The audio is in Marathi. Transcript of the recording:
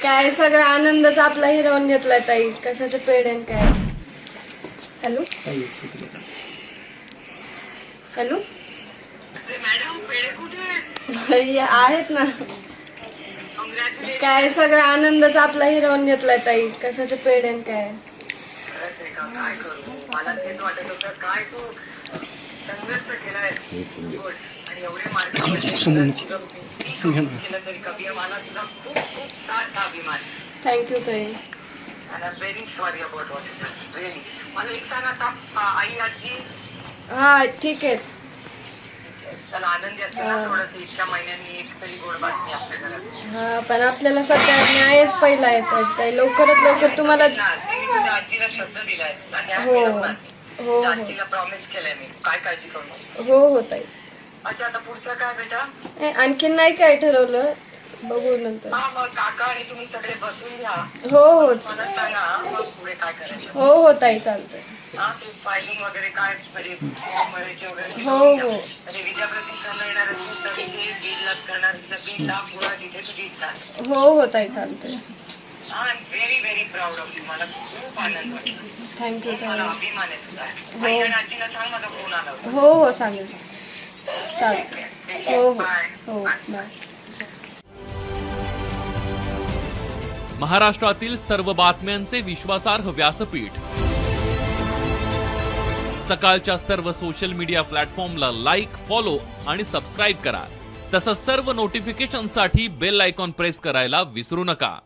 काय सगळा आनंदच आपला हिरावून घेतलाय ताई. कशाचे पेड आणि काय. हॅलो हॅलो आहेत ना. काय सगळा आनंदच आपला हिरावून घेतलाय ताई. कशाचे पेड आणि काय. काय करू मला तेच वाटत होतं काय तू संघर्ष केलाय आणि एवढे मार्क केलं तरी कभी मला तुझा खूप खूप साथ अभिमान. थँक्यू ताई. आणि I am very sorry about what is really. मला एक सांग आता आई आजी हा ठीक आहे. चला आनंदी असेल ना थोडस इतक्या महिन्यांनी एक तरी गोड बातमी आपल्या घरात. हा पण आपल्याला सध्या न्यायच पहिला येतात ताई. लवकरात लवकर तुम्हाला तुझ्या आजीला शब्द दिलाय हो हो आजीला प्रॉमिस केलंय मी. काय काळजी करू नको. हो ताई. अच्छा आता पुढचं काय बेटा. आणखीन नाही काय ठरवलं. बघू नंतर. हा मग काका आणि तुम्ही सगळे बसून घ्या. हो मला सांगा मग पुढे काय करायचं. हो ताई चालतंय. हा ते फायलिंग वगैरे काय म्हणजे फॉर्मॅलिटी वगैरे हो म्हणजे विद्या प्रतिष्ठानला येणार असेल तर तिथे 1.5 लाख करणार असेल तर 1.5 लाख पुरा तिथे तू 1.5 लाख. हो ताई चालतंय. हा very very proud of you. मला खूप आनंद वाटला. थँक्यू मला ताई. अभिमान आहे तुझा. आई आणि आजीला सांग माझा फोन आला होता. हो सांगेल. चालतंय. हो बाय. महाराष्ट्रातील सर्व बातम्यांचे विश्वासार्ह व्यासपीठ. सकाळच्या सर्व सोशल मीडिया प्लॅटफॉर्मला लाईक, फॉलो आणि सबस्क्राईब करा. तसंच सर्व नोटिफिकेशनसाठी बेल आयकॉन प्रेस करायला विसरू नका.